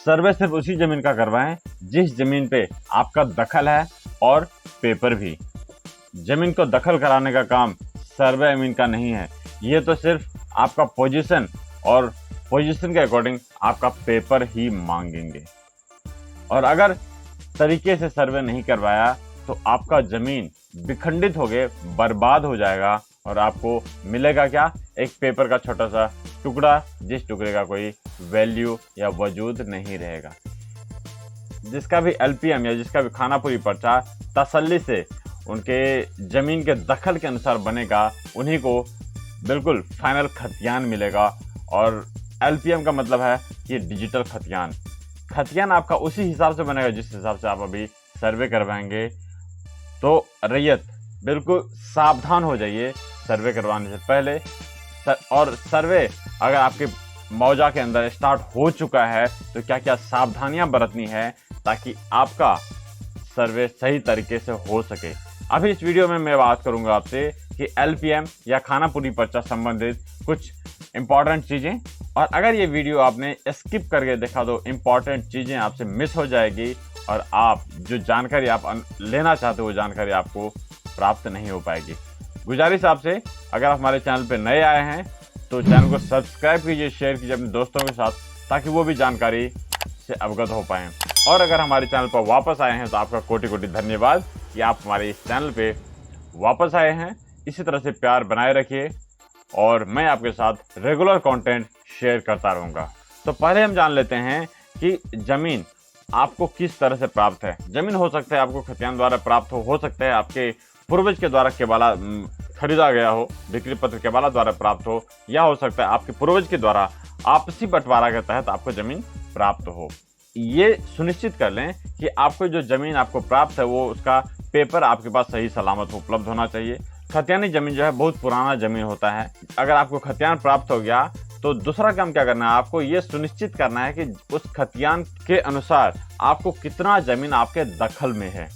सर्वे सिर्फ उसी जमीन का करवाएं जिस जमीन पे आपका दखल है और पेपर भी। जमीन को दखल कराने का काम सर्वे अमीन का नहीं है, ये तो सिर्फ आपका पोजीशन और पोजीशन के अकॉर्डिंग आपका पेपर ही मांगेंगे। और अगर तरीके से सर्वे नहीं करवाया तो आपका जमीन विखंडित हो गए बर्बाद हो जाएगा और आपको मिलेगा क्या? एक पेपर का छोटा सा टुकड़ा, जिस टुकड़े का कोई वैल्यू या वजूद नहीं रहेगा। जिसका भी एलपीएम या जिसका भी खानापुरी पर्चा तसल्ली से उनके जमीन के दखल के अनुसार बनेगा, उन्हीं को बिल्कुल फाइनल खतियान मिलेगा। और एलपीएम का मतलब है कि डिजिटल खतियान। खतियान आपका उसी हिसाब से बनेगा जिस हिसाब से आप अभी सर्वे करवाएंगे। तो रैयत बिल्कुल सावधान हो जाइए सर्वे करवाने से पहले। और सर्वे अगर आपके मौजा के अंदर स्टार्ट हो चुका है तो क्या क्या सावधानियां बरतनी है ताकि आपका सर्वे सही तरीके से हो सके। अभी इस वीडियो में मैं बात करूंगा आपसे कि एलपीएम या खानापुरी पर्चा संबंधित कुछ इंपॉर्टेंट चीज़ें। और अगर ये वीडियो आपने स्किप करके देखा तो इंपॉर्टेंट चीज़ें आपसे मिस हो जाएगी और आप जो जानकारी आप लेना चाहते हो वो जानकारी आपको प्राप्त नहीं हो पाएगी। गुजारिश आपसे, अगर आप हमारे चैनल पर नए आए हैं तो चैनल को सब्सक्राइब कीजिए, शेयर कीजिए अपने दोस्तों के साथ, ताकि वो भी जानकारी से अवगत हो पाएँ। और अगर हमारे चैनल पर वापस आए हैं तो आपका कोटि कोटि धन्यवाद कि आप हमारे इस चैनल पे वापस आए हैं। इसी तरह से प्यार बनाए रखिए और मैं आपके साथ रेगुलर कंटेंट शेयर करता रहूँगा। तो पहले हम जान लेते हैं कि ज़मीन आपको किस तरह से प्राप्त है। ज़मीन हो सकता है आपको खतियान द्वारा प्राप्त हो सकता है आपके पूर्वज के द्वारा केबाला खरीदा गया हो, बिक्री पत्र केबाला द्वारा प्राप्त हो, या हो सकता है आपके पूर्वज के द्वारा आपसी बंटवारा के तहत आपको ज़मीन प्राप्त हो। ये सुनिश्चित कर लें कि आपको जो ज़मीन आपको प्राप्त है वो उसका पेपर आपके पास सही सलामत उपलब्ध होना चाहिए। खतियानी ज़मीन जो है बहुत पुराना ज़मीन होता है। अगर आपको खतियान प्राप्त हो गया तो दूसरा काम क्या करना है, आपको ये सुनिश्चित करना है कि उस खतियान के अनुसार आपको कितना ज़मीन आपके दखल में है।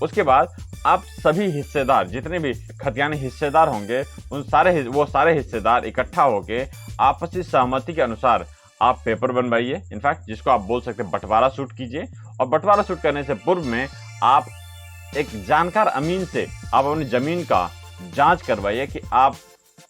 उसके बाद आप सभी हिस्सेदार, जितने भी खतियानी हिस्सेदार होंगे, उन सारे हिस्सेदार इकट्ठा होके आपसी सहमति के अनुसार आप पेपर बनवाइए। इनफैक्ट जिसको आप बोल सकते हैं बंटवारा शूट कीजिए। और बंटवारा शूट करने से पूर्व में आप एक जानकार अमीन से आप अपनी ज़मीन का जांच करवाइए कि आप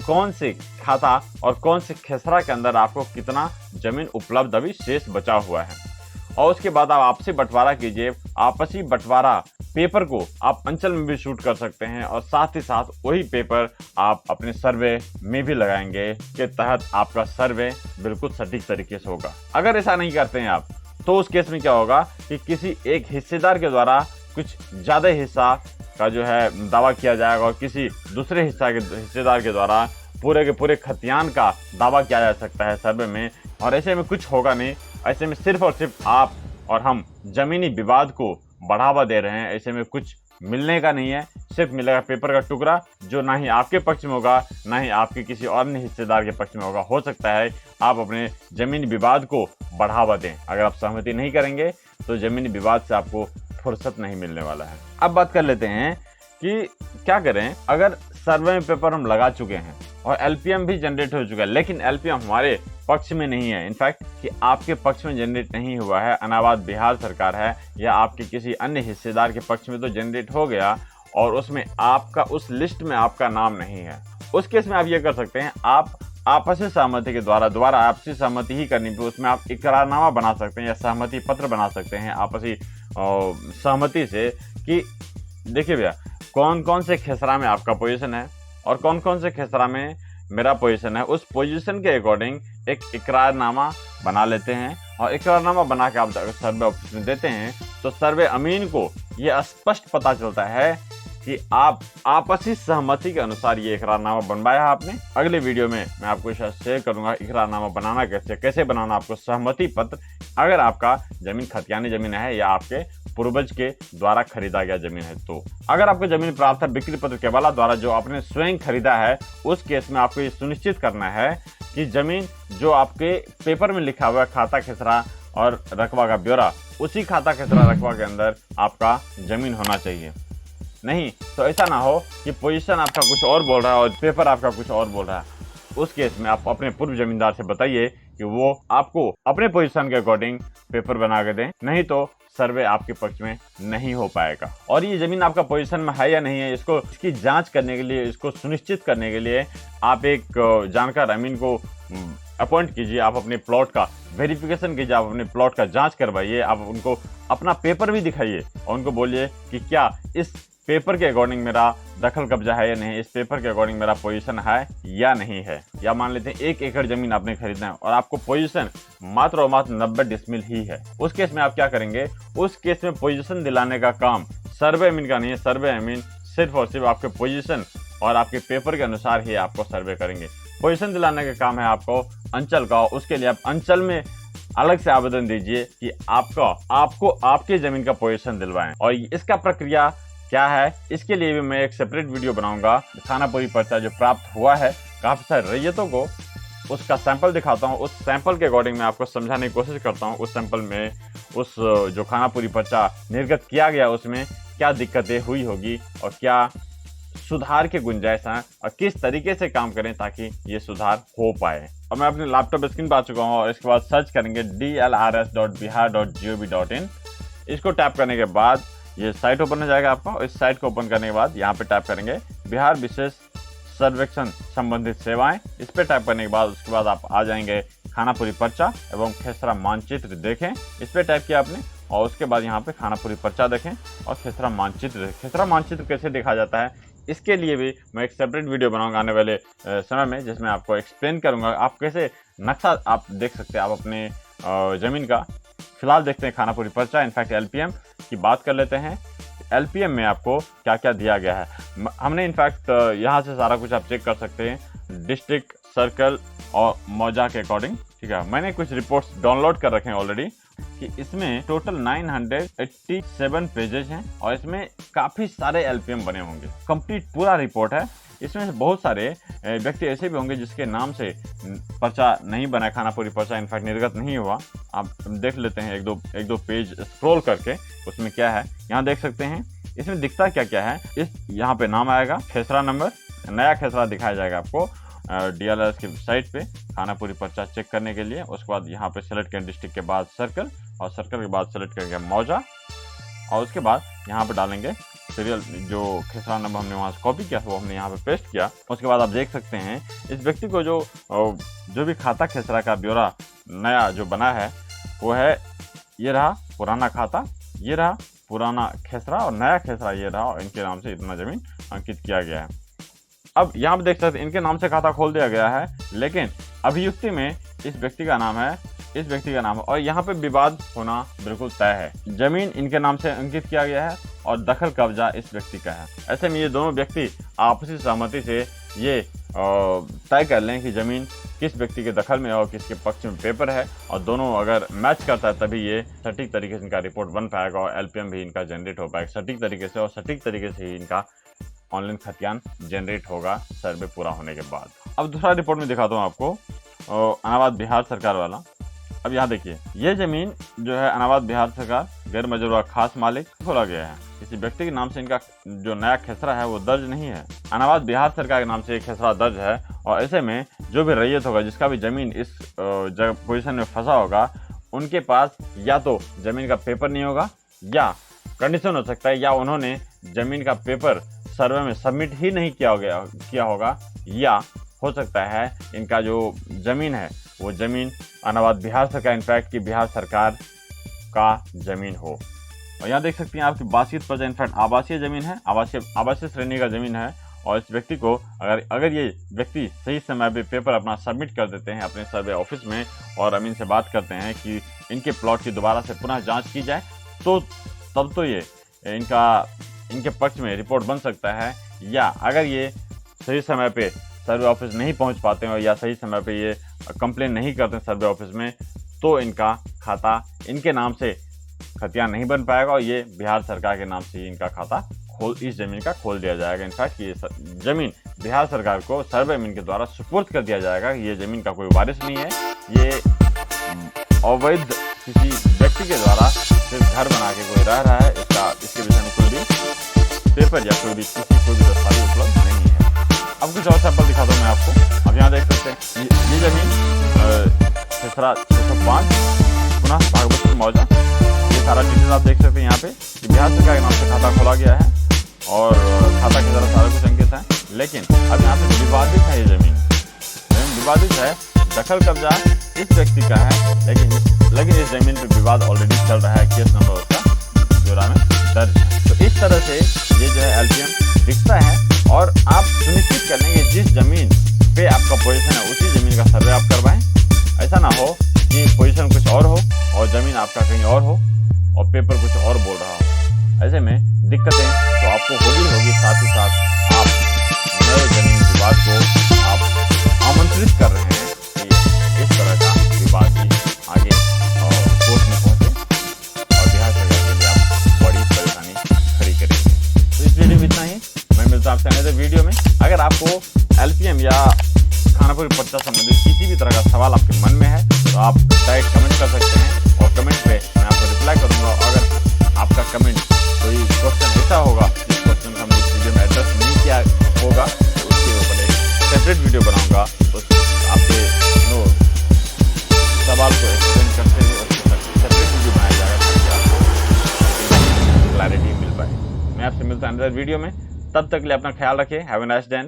कौन से खाता और कौन से खेसरा के अंदर आपको कितना ज़मीन उपलब्ध अभी शेष बचा हुआ है। और उसके बाद आप आपसी बंटवारा कीजिए। आपसी बंटवारा पेपर को आप अंचल में भी शूट कर सकते हैं और साथ ही साथ वही पेपर आप अपने सर्वे में भी लगाएंगे के तहत आपका सर्वे बिल्कुल सटीक तरीके से होगा। अगर ऐसा नहीं करते हैं आप तो उस केस में क्या होगा कि किसी एक हिस्सेदार के द्वारा कुछ ज़्यादा हिस्सा का जो है दावा किया जाएगा और किसी दूसरे हिस्सेदार के द्वारा पूरे के पूरे खतियान का दावा किया जा सकता है सर्वे में। और ऐसे में कुछ होगा नहीं। ऐसे में सिर्फ और सिर्फ आप और हम ज़मीनी विवाद को बढ़ावा दे रहे हैं। ऐसे में कुछ मिलने का नहीं है, सिर्फ मिलेगा पेपर का टुकड़ा जो ना ही आपके पक्ष में होगा ना ही आपके किसी अन्य हिस्सेदार के पक्ष में होगा। हो सकता है आप अपने ज़मीनी विवाद को बढ़ावा दें। अगर आप सहमति नहीं करेंगे तो ज़मीनी विवाद से आपको फुर्सत नहीं मिलने वाला है। अब बात कर लेते हैं कि क्या करें अगर सर्वे में पेपर हम लगा चुके हैं और एलपीएम भी जनरेट हो चुका है, लेकिन एलपीएम हमारे पक्ष में नहीं है। इनफैक्ट कि आपके पक्ष में जनरेट नहीं हुआ है, अनाबाद बिहार सरकार है या आपके किसी अन्य हिस्सेदार के पक्ष में तो जनरेट हो गया और उसमें आपका उस लिस्ट में आपका नाम नहीं है। उस केस में आप ये कर सकते हैं, आप आपसी सहमति के द्वारा आपसी सहमति ही करनी पे उसमें आप इकरारनामा बना सकते हैं या सहमति पत्र बना सकते हैं आपसी सहमति से कि देखिए भैया कौन कौन से खेसरा में आपका पोजीशन है और कौन कौन से खेसरा में मेरा पोजीशन है। उस पोजीशन के अकॉर्डिंग एक इकरारनामा बना लेते हैं और इकरारनामा बना के आप सर्वे ऑफिस में देते हैं तो सर्वे अमीन को ये स्पष्ट पता चलता है कि आप आपसी सहमति के अनुसार ये इकरारनामा बनवाया आपने। अगले वीडियो में मैं आपको शेयर करूंगा इकरारनामा बनाना कैसे बनाना आपको सहमति पत्र, अगर आपका जमीन खतियानी जमीन है या आपके पूर्वज के द्वारा खरीदा गया जमीन है। तो अगर आपको जमीन प्राप्त है बिक्री पत्र केबाला द्वारा जो आपने स्वयं खरीदा है, उस केस में आपको ये सुनिश्चित करना है कि जमीन जो आपके पेपर में लिखा हुआ खाता खेसरा और रकबा का ब्यौरा, उसी खाता खेसरा रकबा के अंदर आपका जमीन होना चाहिए। नहीं तो ऐसा ना हो कि पोजीशन आपका कुछ और बोल रहा है और पेपर आपका कुछ और बोल रहा है। उस केस में आप अपने पूर्व जमींदार से बताइए कि कि वो आपको अपने पोजीशन के अकॉर्डिंग पेपर बना के दें, नहीं तो सर्वे आपके पक्ष में नहीं हो पाएगा। और ये जमीन आपका पोजीशन में है या नहीं है, इसकी जांच करने के लिए, इसको सुनिश्चित करने के लिए आप एक जानकार अमीन को अपॉइंट कीजिए। आप अपने प्लॉट का वेरिफिकेशन कीजिए, आप अपने प्लॉट का जांच करवाइए, आप उनको अपना पेपर भी दिखाइए और उनको बोलिए कि क्या इस पेपर के अकॉर्डिंग मेरा दखल कब्जा है या नहीं, इस पेपर के अकॉर्डिंग मेरा पोजीशन है या नहीं है। या मान लेते हैं 1 एकड़ जमीन आपने खरीदना है और आपको पोजीशन मात्र और मात्र 90 डिसमिल ही है। उस केस में आप क्या करेंगे, उस केस में पोजीशन दिलाने का काम सर्वे अमीन का नहीं है। सर्वे अमीन सिर्फ और सिर्फ आपके पोजीशन और आपके पेपर के अनुसार ही आपको सर्वे करेंगे। पोजीशन दिलाने का काम है आपको अंचल का। उसके लिए आप अंचल में अलग से आवेदन दीजिए कि आपको आपकी जमीन का पोजीशन दिलवाएं। और इसका प्रक्रिया क्या है, इसके लिए भी मैं एक सेपरेट वीडियो बनाऊंगा। खानापुरी पर्चा जो प्राप्त हुआ है काफी सारे रैयतों को, उसका सैंपल दिखाता हूं। उस सैंपल के अकॉर्डिंग मैं आपको समझाने की कोशिश करता हूं। उस सैंपल में उस जो खानापुरी पर्चा निर्गत किया गया उसमें क्या दिक्कतें हुई होगी और क्या सुधार के गुंजाइश हैं और किस तरीके से काम करें ताकि ये सुधार हो पाए। और मैं अपने लैपटॉप स्क्रीन पर आ चुका हूँ और इसके बाद सर्च करेंगे dlrs.bihar.gov.in। इसको टैप करने के बाद ये साइट ओपन हो जाएगा आपका। इस साइट को ओपन करने के बाद यहाँ पे टैप करेंगे बिहार विशेष सर्वेक्षण संबंधित सेवाएं। इस पे टैप करने के बाद उसके बाद आप आ जाएंगे खानापुरी पर्चा एवं खेसरा मानचित्र देखें। इस पे टैप किया आपने और उसके बाद यहाँ पे खानापुरी पर्चा देखें और खेसरा मानचित्र देखें। खेसरा मानचित्र कैसे देखा जाता है, इसके लिए भी मैं एक सेपरेट वीडियो बनाऊंगा आने वाले समय में, जिसमें आपको एक्सप्लेन करूंगा आप कैसे नक्शा आप देख सकते हैं आप अपने ज़मीन का। फिलहाल देखते हैं खानापुरी पर्चा। इनफैक्ट एलपीएम की बात कर लेते हैं। एलपीएम में आपको क्या क्या दिया गया है, हमने इनफैक्ट यहाँ से सारा कुछ आप चेक कर सकते हैं डिस्ट्रिक्ट, सर्कल और मौजा के अकॉर्डिंग। ठीक है, मैंने कुछ रिपोर्ट्स डाउनलोड कर रखे हैं ऑलरेडी कि इसमें टोटल 987 पेजेस हैं और इसमें काफ़ी सारे एलपीएम बने होंगे। कंप्लीट पूरा रिपोर्ट है। इसमें से बहुत सारे व्यक्ति ऐसे भी होंगे जिसके नाम से पर्चा नहीं बना, खानापुरी पर्चा इनफैक्ट निर्गत नहीं हुआ। आप देख लेते हैं एक दो पेज स्क्रॉल करके उसमें क्या है, यहाँ देख सकते हैं। इसमें दिखता क्या क्या है, इस यहाँ पे नाम आएगा, खेसरा नंबर, नया खेसरा दिखाया जाएगा आपको DLRS की साइट पे खानापुरी पर्चा चेक करने के लिए। उसके बाद यहाँ पे सेलेक्ट करें डिस्ट्रिक्ट के बाद सर्कल और सर्कल के बाद सेलेक्ट करेंगे मौजा और उसके बाद यहाँ पे डालेंगे सीरियल जो खेसरा नंबर हमने वहाँ से कॉपी किया वो हमने यहाँ पे पेस्ट किया। उसके बाद आप देख सकते हैं इस व्यक्ति को जो भी खाता खेसरा का ब्यौरा नया जो बना है वो है, ये रहा पुराना खाता, ये रहा पुराना खेसरा और नया खेसरा ये रहा और इनके नाम से इतना जमीन अंकित किया गया है। अब यहाँ पे देख सकते हैं इनके नाम से खाता खोल दिया गया है, लेकिन अभियुक्ति में इस व्यक्ति का नाम है, इस व्यक्ति का नाम है और यहाँ पे विवाद होना बिल्कुल तय है। जमीन इनके नाम से अंकित किया गया है और दखल कब्जा इस व्यक्ति का है। ऐसे में ये दोनों व्यक्ति आपसी सहमति से ये तय कर लें कि जमीन किस व्यक्ति के दखल में और किसके पक्ष में पेपर है और दोनों अगर मैच करता है तभी ये सटीक तरीके से इनका रिपोर्ट बन पाएगा और एलपीएम भी इनका जनरेट हो पाएगा सटीक तरीके से और सटीक तरीके से ही इनका ऑनलाइन खतियान जनरेट होगा सर्वे पूरा होने के बाद। अब दूसरा रिपोर्ट में दिखाता हूँ आपको अनाबाद बिहार सरकार वाला। अब यहाँ देखिए ये जमीन जो है अनाबाद बिहार सरकार गैर मजरूआ खास मालिक खोला गया है। किसी व्यक्ति के नाम से इनका जो नया खेसरा है वो दर्ज नहीं है। अनाबाद बिहार सरकार के नाम से एक खेसरा दर्ज है और ऐसे में जो भी रैयत होगा जिसका भी जमीन इस पोजीशन में फंसा होगा उनके पास या तो जमीन का पेपर नहीं होगा या कंडीशन हो सकता है या उन्होंने जमीन का पेपर सर्वे में सबमिट ही नहीं किया होगा या हो सकता है इनका जो जमीन है वो जमीन अनाबाद बिहार सरकार इनफैक्ट की बिहार सरकार का जमीन हो। और यहाँ देख सकते हैं आपकी बासियत पर्चा इनफैक्ट आवासीय जमीन है, आवासीय श्रेणी का जमीन है और इस व्यक्ति को अगर ये व्यक्ति सही समय पे पेपर अपना सबमिट कर देते हैं अपने सर्वे ऑफिस में और अमीन से बात करते हैं कि इनके प्लॉट की दोबारा से पुनः जाँच की जाए तो तब तो ये इनके पक्ष में रिपोर्ट बन सकता है। या अगर ये सही समय पे सर्वे ऑफिस नहीं पहुंच पाते हैं या सही समय पे ये कंप्लेन नहीं करते सर्वे ऑफिस में तो इनका खाता इनके नाम से खतियान नहीं बन पाएगा और ये बिहार सरकार के नाम से ही इनका खाता इस जमीन का खोल दिया जाएगा। इनफैक्ट ये जमीन बिहार सरकार को सर्वे अमीन के द्वारा सुपुर्द कर दिया जाएगा। ये जमीन का कोई वारिस नहीं है, ये अवैध किसी व्यक्ति के द्वारा सिर्फ घर बना के कोई रह रहा है। इसके विषय में कोई भी पेपर या कोई भी दस्तावेज उपलब्ध नहीं है। अब कुछ और सैंपल दिखा दूँ मैं आपको। अब यहाँ देख सकते हैं ये जमीन खेसरा 605 पुनः भागवत मौजा। ये सारा डिटेल आप देख सकते हैं यहाँ पे। बिहार सरकार के नाम से खाता खोला गया है और खाता के द्वारा सारा कुछ अंकित है। लेकिन अब यहाँ पे विवादित है ये जमीन विवादित है। दखल कब्जा इस व्यक्ति का है, लेकिन इस जमीन पे विवाद ऑलरेडी चल रहा है। केस नंबर उसका ब्यूरो में दर्ज है। तो इस तरह से ये जो है एलपीएम दिखता है और आप सुनिश्चित कर लेंगे जिस जमीन पे आपका पोजीशन है उसी जमीन का सर्वे आप करवाएं। ऐसा ना हो कि पोजीशन कुछ और हो और जमीन आपका कहीं और हो और पेपर कुछ और बोल रहा हो। ऐसे में दिक्कतें तो आपको होगी, साथ ही साथ आप नए जमीन विवाद को आप आमंत्रित कर रहे हैं कि इस तरह का विवाद भी आगे कोर्ट में पहुंचे और बिहार सरकार के लिए आप बड़ी परेशानी खड़ी करेंगे। तो इस वीडियो में इतना ही। मैं मिलता हूं आपसे अगले वीडियो में। अगर आपको एलपीएम या खानापुर पर्चा संबंधित किसी भी तरह का सवाल आपके मन में है तो आप डायरेक्ट कमेंट कर सकते हैं और कमेंट पे मैं आपको रिप्लाई करूंगा। अगर आपका कमेंट कोई क्वेश्चन ऐसा होगा जिस क्वेश्चन का इस वीडियो में एड्रेस नहीं किया होगा तो उसके ऊपर एक सेपरेट वीडियो बनाऊंगा। तो आपके सवाल को एक्सप्लेन करते हुए उसके सेपरेट वीडियो बनाया जाएगा ताकि आपको क्लैरिटी मिल पाए। मैं आपसे मिलता हूं अगले वीडियो में। तब तक के लिए अपना ख्याल रखिए। Have a nice day.